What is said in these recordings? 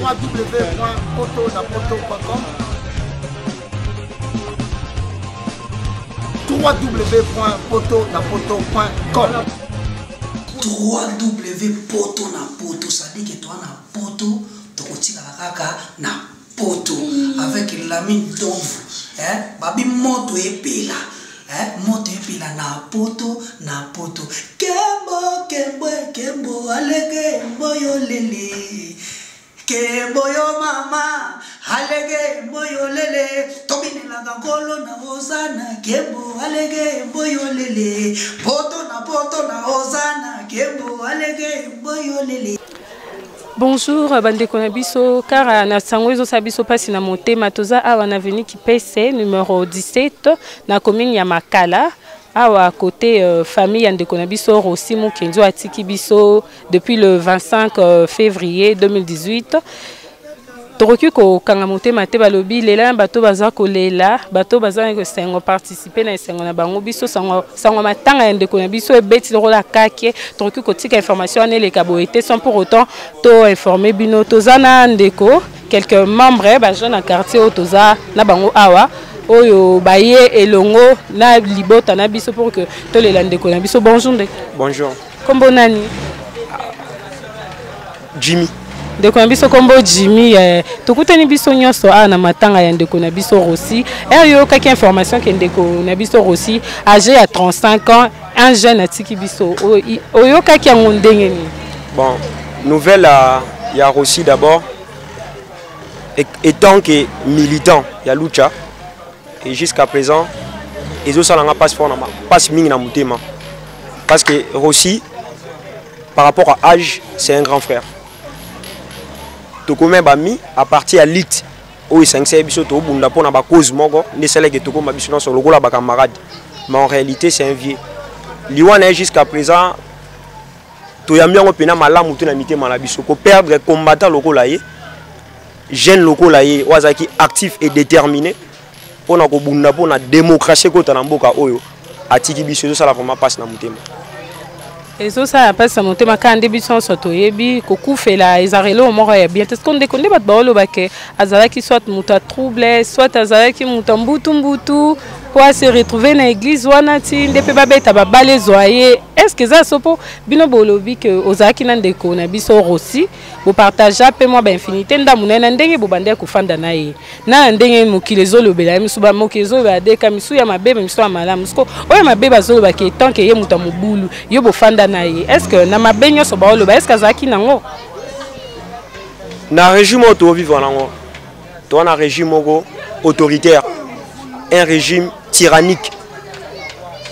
www.potonapoto.com www.potonapoto.com www.potonapoto, ça dit que toi na poto tokotika kaka na poto avec la mine d'ombre babi moto epela moto epela na poto kembo alege mboyo lele kembo yo mama alege mboyo lele tobinela ngolo na ozana kembo alege mboyo lele poto na ozana kembo alege mboyo lele. Bonjour bandeko na biso car na sango ezo sabiso pasi na motema toza awa na avenue Kipese numéro 17 na commune ya Makala awa côté famille ya ndeko na biso Rossi Mukenzo atiki biso depuis le 25 février 2018. Toroki ko kanga motema te balobi lela bato baza kolela bato baza ko sengo participer na sengo na bango biso sango matanga ya ndeko na biso ebeti rola kake toroki ko tika information anele kaboete sans pour autant to informer bino tozana ndeko quelques membres ba jeune quartier au toza na bango awa oyo baye elongo na libota na biso pour que to lela ndeko na biso. Bonjour ndeko. Bonjour. Kombo nani? Jimmy. Ndeko na biso kombo Jimmy tokutani biso nyonso na matanga ya ndeko na biso Rossi yo kaki information ke ndeko na biso Rossi âgé à 35 ans un jeune atiki biso oyo kaki yango ndenge ni. Bon, nouvelle ya Rossi d'abord étant que militant ya lucha et jusqu'à présent ils ont ça na passeport na passe mingi na mutema parce que Rossi par rapport à âge c'est un grand frère. Tokome bami à partir à lit au 5 biso to bunda pona ba cause moko ne sele que tokoma biso na solo la ba camarade mais en réalité c'est un vieux liwana jusqu'à présent to yambiango pena malamu to na mitema na biso ko perdre combattant lokola ye jeune lokola ye wazaki actif et déterminé pona ko bunda pona démocratie ko na mboka oyo atiki biso ça la vraiment passe na mutema. Et ça passe à monter ma canne début sans sotoyebi koku fait la ezarelo moko ya bien parce qu'on déconne bat baolo bake azala qui soit muta trouble soit azala qui muta mbutu quoi se retrouver na église wana ti ndepe babeta babale zoyer est-ce que ça sopo bino bolobi que ozaki na ndeko na biso Rossi bo partager pe moi ba infinité ndamu na ndenge bo bande ko fanda na ye na ndenge mokilezo lobela misu ba mokilezo ba de kamisu ya mabebe misu ya malamu sko oya mabeba zo ba ke tant que ye muta mobulu yo bo fanda na ye est-ce que na mabenyo so ba oloba est-ce que azaki nango na régime auto vivre nango to na régime autoritaire un régime tyrannique.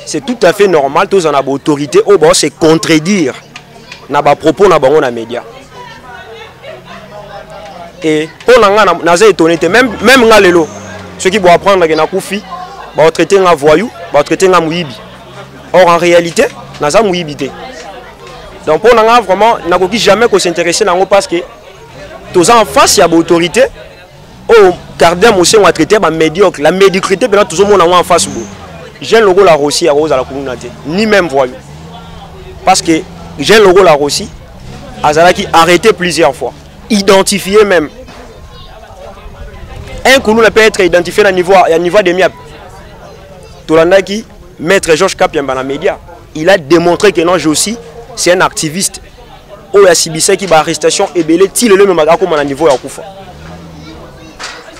C'est tout à fait normal, tous en avons autorité, au bon, c'est contredire na ba propos na bango na média. Et pour naza étonné même nga lelo ceux qui vont apprendre que na kufi ba traiter nga voyou, ba traiter nga muibi. Or en réalité, naza muibité. Donc pour nga vraiment na ko jamais ko s'intéresser nango parce que tous en face il y a autorité. Oh, gardien monsieur on a traité ba médiocre, la médiocrité pendant tout le monde en face beau. J'ai le logo la Rossi à Rose à la communauté, ni même voyou. Parce que j'ai le logo la Rossi, Azalaki arrêté plusieurs fois, identifié même. Un coup peut être identifié à niveau de Miab. Tolandaki, maître Georges Kapiamba dans les médias, il a démontré que non, aussi, c'est un activiste. Oh, il y a Sibissé qui va arrestation et belé, il le même à comme à niveau à Koufa.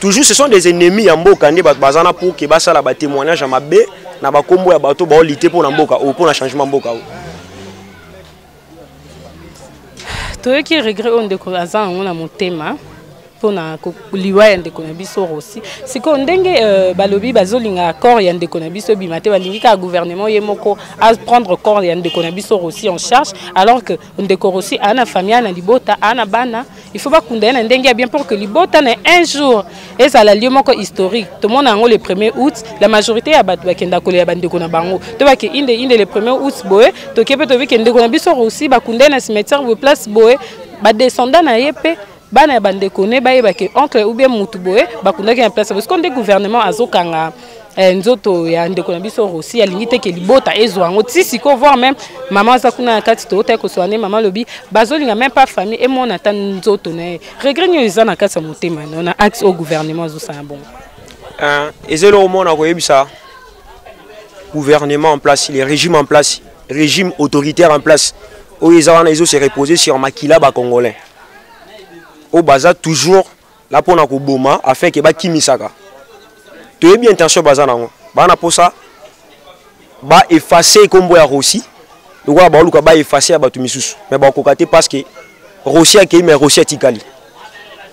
Toujours ce sont des ennemis en mboka ndi bazana pour que basala ba témoignage à mabe na ba kombo ya bato ba lité pour na mboka ou pour na changement mboka ou. Toi qui regrette on de azan on a motema pona liwa ya ndeko na biso Rossi siko ndenge balobi bazolinga accord ya ndeko na biso bimate balingi ka gouvernement ye moko à prendre corps ya ndeko na biso Rossi en charge alors que ndeko Rossi ana famille na libota ana bana il faut pas kundana ndenge bien pour que libota na un jour et ça la lieu moko historique tout le monde en le 1er août la majorité ya batu bakenda kolela bandeko na bango to ba ke inde le 1er août boye to kepe to vike ndeko na biso Rossi bakundana cimetière bo place boye ba descendant na yepe bana bandeko ne ba yebake oncle ou bien mutu boye bakundaki na place parce qu'on des gouvernement azokanga nzoto ya ndeko na biso Rossi alingi te ke libota ezwango tisiko voir même maman za kuna kati to ta ko soane maman lobi bazolinga même pas famille et mon ata nzoto na regret nyo eza na kati motema on a axe au gouvernement zo ça bon ezelo au monde ko yebisa gouvernement en place les régimes en place régime autoritaire en place où ils ont se reposer sur makila ba congolais au baza toujours là pour na ko boma afin que ba kimisaka tu es bien intention baza nango bana posa ba effacer kombo ya Rossi donc ba luka ba effacer ba tumisusu mais ba kokate parce que Rossi a mais Rossi atikali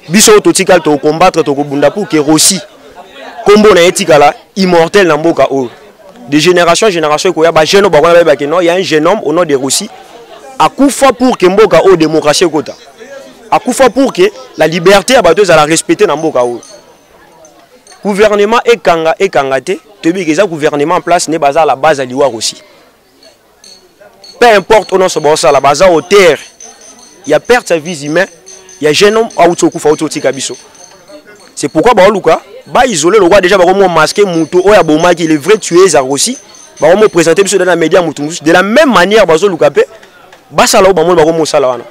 biso to tikal to combattre to ko bunda pour que Rossi kombo na etikala immortel na mboka o de génération en génération ko ya ba jeune ba ba ke non il y a un jeune homme au nom de Rossi akufa pour que mboka o démocratie kota akufa pour que la liberté a bateau la respecter na mboka o gouvernement et kangate te bi que ça gouvernement en place ne baza la base à liwa aussi peu importe on se bossa la base au terre il y a perte sa vie humaine il y a jeune homme auto kufa auto tikabiso c'est pourquoi ba luka ba isoler le roi déjà ba mo masquer muto o ya boma qui le vrai tuer za aussi ba mo présenter biso dans la média mutu de la même manière ba zo luka pe ba sala ba mo ba mo sala wana.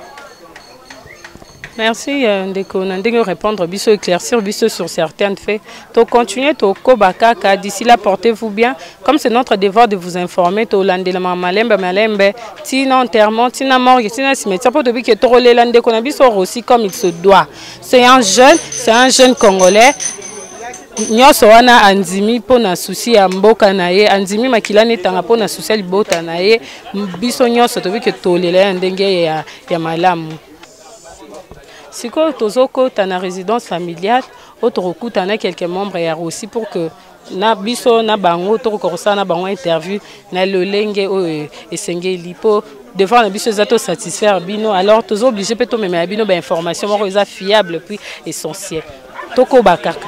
Merci Ndeko Nandenge répondre biso éclaircir biso sur certains faits. To continuer to kobakaka d'ici là portez-vous bien comme c'est notre devoir de vous informer to landela malembe tina enterrement tina mort tina cimetière pour depuis que to rolela Ndeko na biso aussi comme il se doit. C'est un jeune congolais. Nyoso wana andimi pona souci ya mboka na ye andimi makilani tanga pona souci libota na ye biso nyoso to bike tolela ndenge ya malamu. Siko tozoko tana résidence familiale autorokuta na quelques membres ya Rossi pour que na biso na bango to kosa na bango interview na lolenge o esengeli po devant na biso zato satisfaire bino alors tozo obligé pe to meme bino ba information moko eza fiable puis essentiel toko bakaka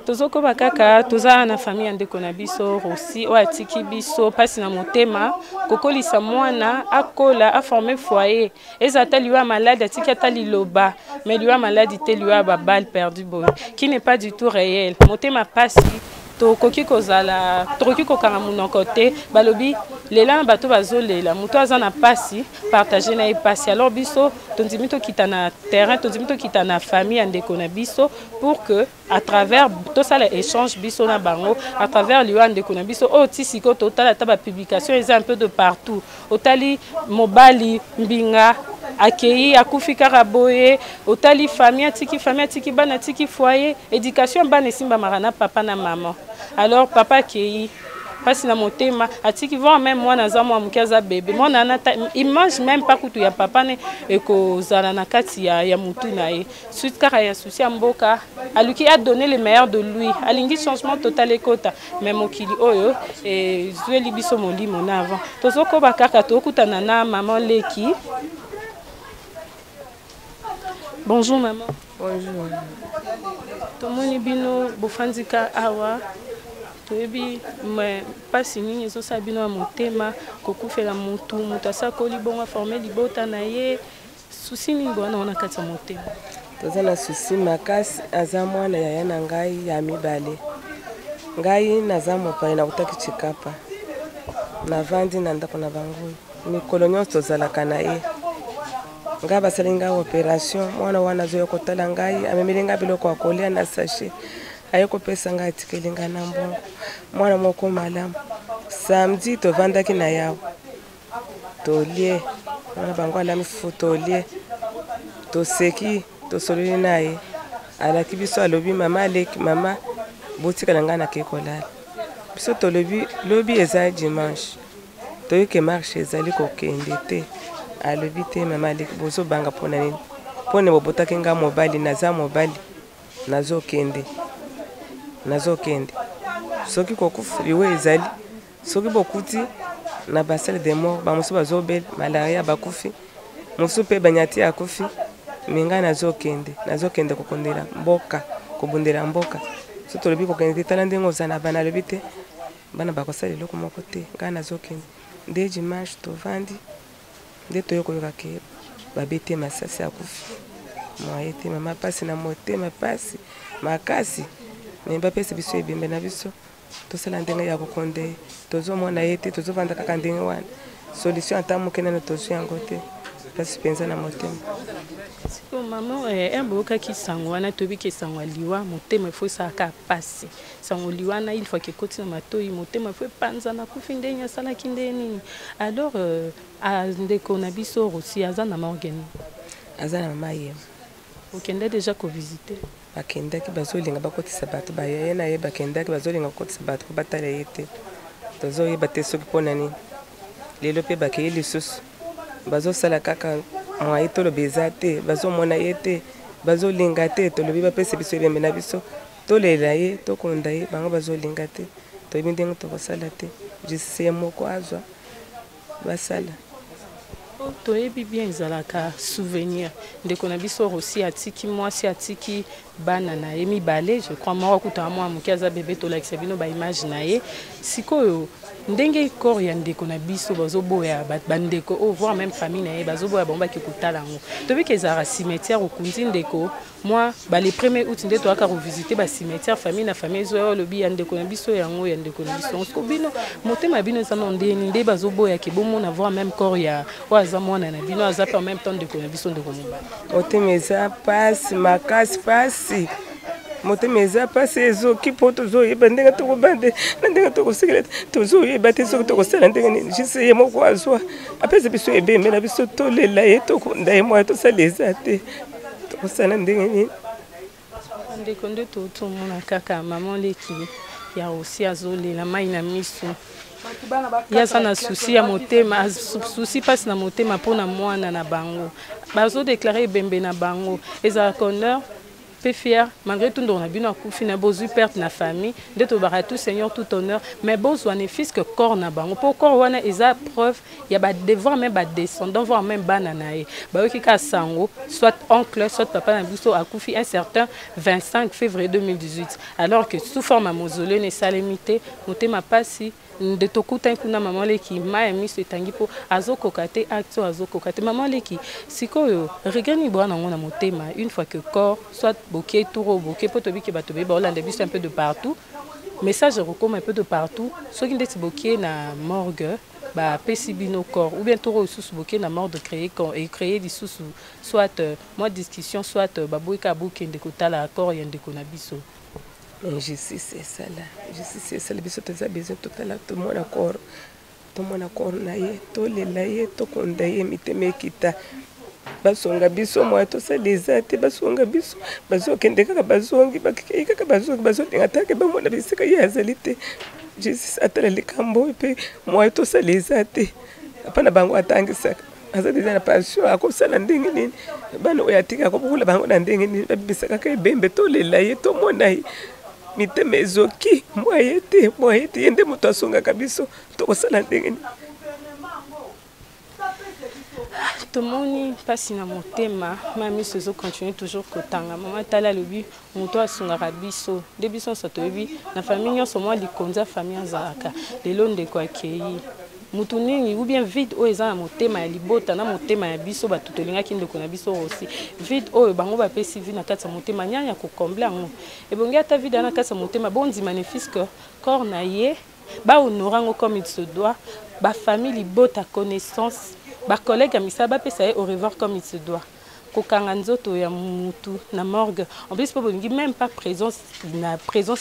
tozoko bakaka toza na famille ya ndeko na biso Rossi o atiki biso pasi na motema kokolisa mwana akola a former foyer ezata liwa malade atiki atali loba mais liwa malade te liwa ba balle perdue boy qui n'est pas du tout réel motema pasi tokoki kozala tokoki kokanga munoko te balobi lela bato bazolela muto aza na pasi partager na pasi alors biso tondimi to kita na terrain tondimi to kita na famille ndeko na biso pour que à travers tout ça l'échange biso na bango à travers liwa ndeko na biso o tisiko totala ta ba publication eza un peu de partout otali mobali mbinga akei akufika raboye otali famille atiki bana atiki foyer éducation bana simba marana papa na maman alors papa akei pasi na motema atiki voir même moi naza moi mukaza bébé moi na il mange même pas kutu ya papa ne ekozala na kati ya mutu na ye suite kara ya souci mboka aluki a donné le meilleur de lui alingi changement total ekota mais mokili oyo et zueli biso molimo na avant tozoko bakaka tokutana na maman Leki. Bonjour maman. Bonjour. Tomoni bino bofanzika awa. Toyebi mais pasi nini zo sabino motema kokufela mutu asakoli bonga former libota na ye souci ni bona ona kata motema. Toza na souci makasi aza mwana yaya na ngai ya mibale. Ngai naza mopai na kutaki chikapa. Na vandi na ndako na bango. Mikolo nyonso tozalaka na ye. Nga basalinga opération mwana wana zo yokotala ngai amemelinga biloko akolia na sachet ayoko pesa ngai tikelinga na mbongo mwana moko malamu samedi to vandaki na yao tolie mwana bango alami fu tolie to seki to sololi naye alaki biso alobi mama Leki mama botika nga na kekolala biso to lobi eza dimanche toyoke marche ezali kokende te alobi te mama Leki bozo banga pona nini pone bobotaki nga mobali naza mobali nazokende soki kokufa liwe ezali soki bokuti na basale de mort bamosusu bazobela malaria bakufi mosusu mpe banyati akufi minga nazokende kokondela mboka kobundela mboka so tolobi kokende te tala ndenge oza na bana alobi te bana bakosala eloko moko te ngai nazokende nde dimanche tovandi nde toyokoyoka ke babete masasi akufi moye te mama pasi na motema pasi makasi me bapesi biso ebembe na biso tosala ndenge ya kokonde tozomona ye te tozovanda kaka ndenge wana solution ata moke nano tozwi yango te kasi mpenza na motema siko mama embokaki sango wana tobiki sango liwa motema ifo esalaka pasi sango liwa wana il faut ekoti na matoi motema ifo epanza na kufi ndenge asalaki nde nini alors ndeko na biso rosi aza na morgue nini aza na mama ye okende deja kovisite bakendaki bazolinga bakotisa bato bayaye na ye bakendaki bazolinga kokotisa bato po batala ye te tozoyeba te soki mpona nini lelo mpe bakeye lisusu bazosala kaka mwaye toloba eza te bazomona ye te bazolinga te tolobi bapesa biso ebembe na biso tolela ye tokonda ye bango bazolinga te toyebi ndenge tokosala te jisisi ye moko azwa basala toyebi bien ezalaka souvenir ndeko na biso rosi atiki mwasi atiki bana na ye mibale je crois moko akutaka mwa moke aza bebe tolakisa bino baimage na ye sikoyo ndenge corps ya ndeko na biso bazoboya bandeko o voire même famille na ye bazoboya bango baki kotala yango tobiki ezalaka cimetière okundi ndeko moi le 1er août nde toyaka kovisite bacimetière famille na famille ezoya olobi ya ndeko na biso yango ya ndeko na biso onsko bino motema bino eza na ndeni nde bazoboyaki bomona voire même corps ya oyo aza mwana na bino aza pe en même temps ndeko na biso ndeko mobali motema eza pasi makasi pasi motema eza pasi ezoki mpo tozoyeba ndenge tokobande na ndenge tokosekela tozoyeba te soki tokosala ndenge nini jise ye moko azwa apesa biso ebembe na biso tolela ye tokonda ye moya tosala eza te tokosala ndenge nini ndeko nde tomona kaka mama leki ya osi azolela mai na miso ye aza na susi ya motema susi mpasi na motema mpona mwana na bango bazodeklare ebembe na bango ezalaka honneur peu fier malgré tout ndona bino akufi na bozwi perte na famille nde tobaka tout seigneur tout honneur mais bozwa ne fils que corps na bango mpo corps wana eza preuve ya badevoir même badescendant voire même bana na ye bayoki ka sango soit oncle soit papa na biso akufi un certain 25 février 2018 alors que sous forme ya mausolée nesalemi te motema pasi nde tokutani kuna mama leki mai ya miso etangi mpo azokoka te acte azokoka te mama leki sikoyo regani bwana nango na motema une fois que corps soit boke turo boke mpo tobiki bato beye baolanda biso un peu de partout message ekokoma un peu de partout soki ndeti boke na morgue bapesi bino corps ou bien toro lisusu boke na mort de créer lisusu soit moi discussion soit baboyika bokende kotala corps ya ndeko na biso justice esala biso toza besoin totala tomona corps na ye tolela ye tokonda ye mitema ekita basonga biso moya tosala eza te basonga biso bazokende kaka bazongi bakei kaka bazongi bazolinga take bamona bisika ye azali te justice atala likambo mpe moya tosala eza te apana bango atangisaka aza deja na passion akosala ndenge nini bana oyo atika akobukula bango na ndenge nini babimisa kaka ebembe tolela ye tomona ye mitema ezoki moye te ye nde moto asongaka biso tokosala ndenge nini tomoni mpasi na motema ma miso ezocontinue toujours kotanga mama tala alobi moto asungaka biso nde biso nyonso toyebi na famille nyonso mwa likonzi ya famille azalaka lelo ndeko akei mutu nini ou bien vide oyo eza na motema ya libota na motema ya biso bato tolingaki ndeko na biso aussi vide oyo bango bapesi vi na kati ya motema nyani ya kokomble yango ebongi ata vide na kati ya motema bondima ne fils que corps na ye bahonore yango comme il se doit bafamille libota connaissance bacollègue ya misala bapesa ye au revoir comme il se doit kokanga nzoto ya mutu na morgue en plus po bolingi même pas présence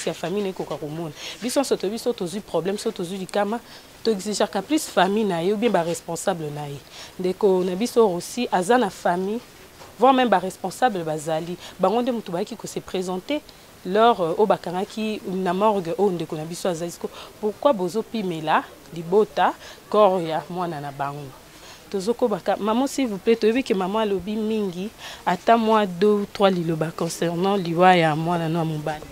ya famille nekoka komona biso nyonso tobiso tozwi problème so tozwi likama toexigeaka plus famille na ye ou bien baresponsable na ye ndeko na biso aussi aza na famille voire même baresponsable bazali bango nde motu bayaki kose présenter lors oyo bakangaki na morgue oyo ndeko na biso azali siko pourquoi bozopimela libota corps ya mwana na bango tozokobaka maman s'il vous plaît toyebi que maman alobi mingi ata moi 2 ou 3 liloba concernant liwa ya mwana no mobali.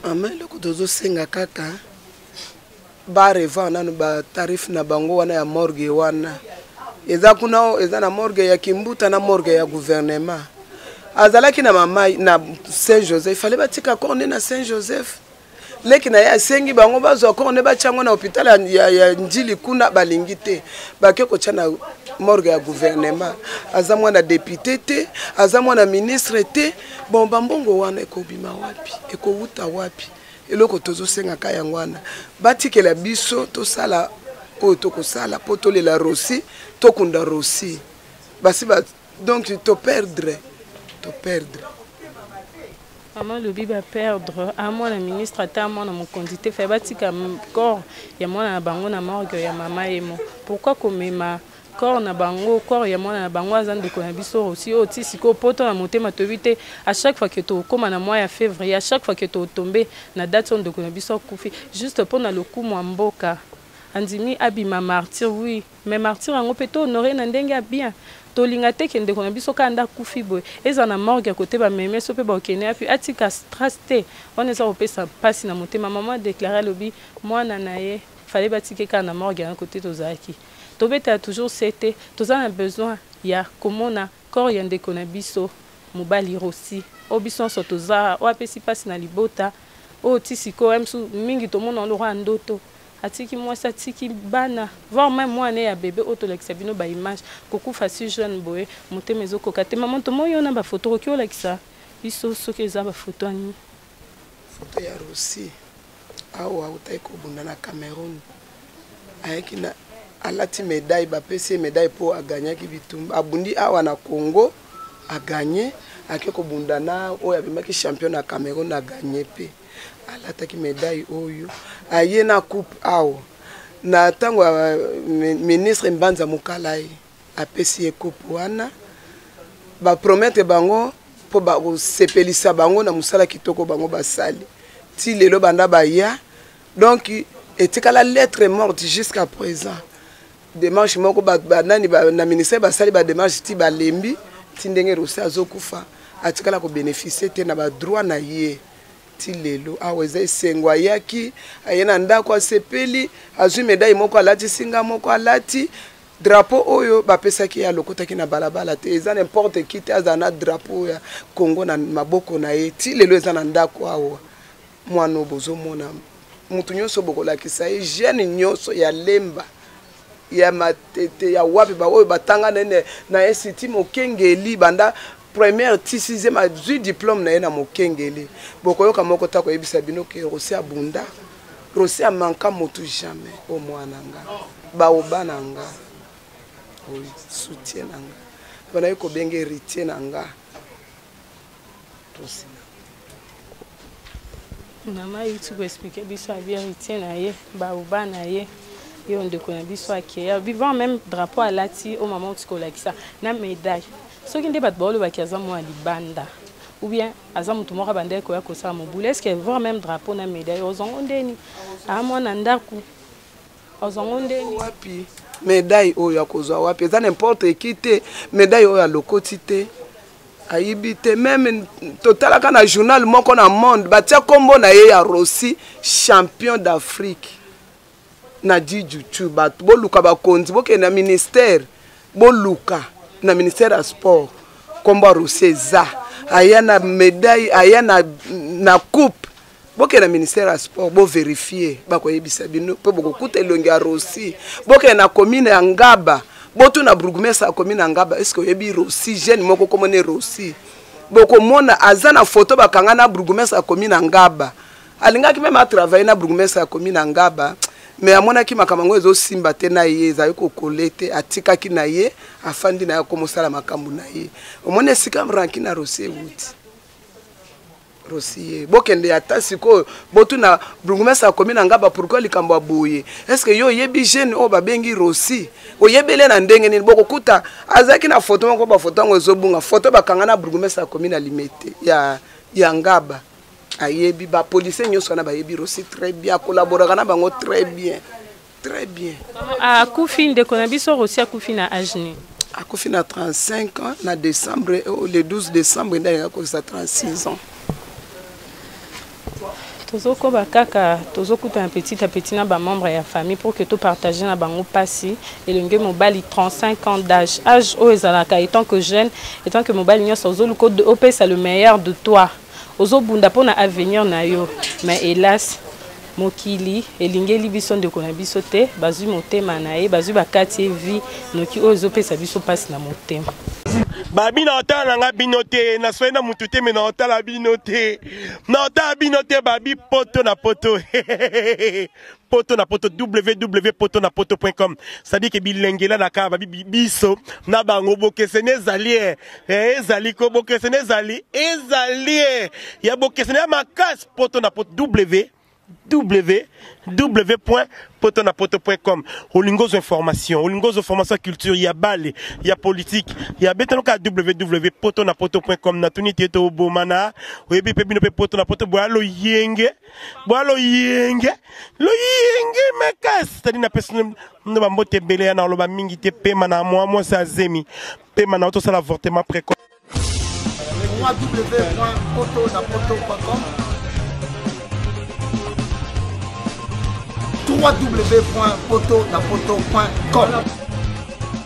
Amen loko tozosenga kaka bareva nanu ba tarif na bango wana ya morgue wana eza kuna eza na morgue ya Kimbuta na morgue ya gouvernement azalaki na mama na Saint Joseph fallait batika corne na Saint Joseph leki na ya sengi bango bazwa corne bachango na hôpital ya Njili kuna balingi te bake ko chana morgue ya gouvernement aza mwana député te aza mwana ministre te bon bambongo wana ekobima wapi ekowuta wapi eloko tozosenga ka yango wana batikela biso tosala oyo tokosala po tolela Rossi tokunda Rossi basi ba donc to perdre maman lobi ba perdre à moi la ministre ata moi na mon condité fait batika corps ya mwana na bango na morgue ya mama emo pourquoi komema corps na bango corps ya mwana na bango azande ko na biso aussi oti siko poto na motema tobite à chaque fois que to koma na mois ya février à chaque fois que to tomber na date on de ko na biso kufi juste pour na loku mwa mboka andimi abima martyr oui mais martyr ango peto honorer na ndenge ya bien tolinga te kende ko na biso kanda kufi boy eza na morgue à côté ba meme so pe ba okene puis atika stress te on eza opesa passe na motema maman déclarer lobi mwana na ye fallait batike ka na morgue à côté tozaki tobeta toujours c'était tous a besoin ya komona corps ya ndeko na biso mobali Rossi obiso so toza o apesi passe na libota o tisiko emsu mingi to mona lo ndoto atiki moi ça tiki bana voir même moi né ya bébé auto l'exabino ba image koku fasi jeune boy motema ezoko kate maman to moyo na ba photo ko lekisa biso soki za ba photo ani photo ya Rossi awa utaiko bunda na Cameroun ayaki na alati médaille bapesi médaille pour a gagner ki bitumba abundi awa na Congo a gagner akeko bunda na oyo abimaki champion na Cameroun a gagner pe alataki médaille oyo aye na coupe awa na tango ministre Mbanza Mukalai apesi e coupe wana ba promettre bango po ba sepelisa bango na musala kitoko bango basali ti lelo banda ba ya donc etikala lettre morte jusqu'à présent démarche moko banani na ministère basali ba démarche ti balembi ti ndenge Rossi azokufa atikala ko bénéficier te na ba droit na ye ti lelo aweza esengwa yaki ayena ndako asepeli azwi médaille moko alati singa moko alati drapeau oyo bapesaki ya lokotaki na balabala te eza n'importe qui te azana drapeau ya Congo na maboko na ye ti lelo eza na ndako awa mwana bozomona mutu nyonso bokolakisa ye jeune nyonso ya lemba ya matete ya wapi ba oyo batanga nene na esiti mokengeli banda première ti 6e a 18 diplôme na ye na mokengeli bokoyoka moko ta ko yebisa bino ke Rossi abunda Rossi a manka motu jamais au mwana nga ba obana nga oui soutien nga bana yeko benge héritier nga Rossi mama YouTube expliquer biso a bien héritier na ye ba obana ye yo ndeko na biso akia vivant même drapeau à lati au moment où kolakisa na médaille soki nde bat bolo bakiaza mo libanda ou bien aza mutu moko bande ko ya ko sa mobule est-ce que voir même drapeau na médaille ozongo ndeni a mwana ndaku ozongo ndeni wapi médaille oyo ya kozwa wapi eza n'importe qui te médaille oyo ya lokoti te ayibi te même totalaka na journal moko na monde batia kombo na ye ya Rossi champion d'Afrique na Djidjutu bato boluka bakonzi boke na ministère boluka na ministère ya sport kombo Rossi eza aya na médaille aya na coupe boke na ministère ya sport bo vérifier bakoyebisa bino pe bokokuta elongi ya Rossi boke na commune ya Ngaba botu na bourgmestre ya commune ya Ngaba est-ce que yebi Rossi jeune moko komone Rossi boko mona aza na photo bakanga na bourgmestre ya commune ya Ngaba alingaki même a travailler na bourgmestre ya commune ya Ngaba mais amona ki makamango ezo simba te na ye za yoko kolete atika ki na ye afandi na yako mosala makambu na ye omone sika mranki na Rossi wuti Rossi ye bokende ya tasiko botu na bourgmestre ya commune Ngaba pourquoi likambo aboye est-ce que yo yebi jeune o babengi Rossi o yebele na ndenge ni bokokuta azaki na photo moko ba photo ngo ezobunga photo bakanga na bourgmestre ya commune Limete ya Ngaba ayebi ba policier nyonso na ba yebi Rossi très bien collaborer na bango très bien très bien. Akufi ndeko na biso aussi akufi na Ajni. Akufi na 35 ans na décembre le 12 décembre ndanga ko sa 36 ans. Tozoko bakaka tozokuta petit à petit na ba membre ya famille pour que tout partager na bango passi et le mobali 35 ans d'âge âge o ezalaka étant que jeune étant que mobali nyonso ozoluko opesa le meilleur de toi ozobunda pona avenir na yo mais hélas mokili elingeli biso ndeko na biso te bazui motema na ye bazui bakati vie noki oyo ezopesa biso pasi na motema. Babi na otala nga binote na soena mutute me na otala binote na otala binote babi poto na poto poto na poto www.potonapoto.com ça dit que bilengela na ka babi biso na bango bokesene ezali ezali ko bokesene ezali ya bokesene makas poto na poto www.potonapoto.com Olingos information culture, il y a balle, il y a politique, il y a betanoka www.potonapoto.com na tunité to bomana, oyebi pe bino pe potonapoto boalo yenge mekas, c'est-à-dire na personne no ba mbote belé na loba mingi te pe mana moi ça zemi, pe mana auto ça l'avortement précoce. www.potonapoto.com www.potonapoto.com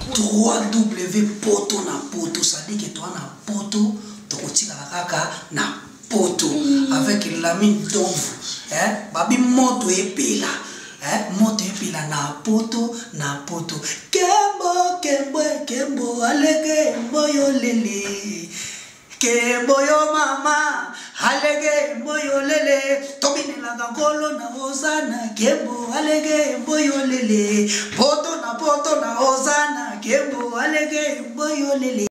www.potonapoto, ça dit que toi na poto, tokotika kaka na poto avec l'ami d'ombre, babi moto epela, moto epela na poto kembo alege mboyo lele kembo yo mama alege mboyo lele tobine la gangolo na hosana kembo alege mboyo lele poto na hosana kembo alege mboyo lele.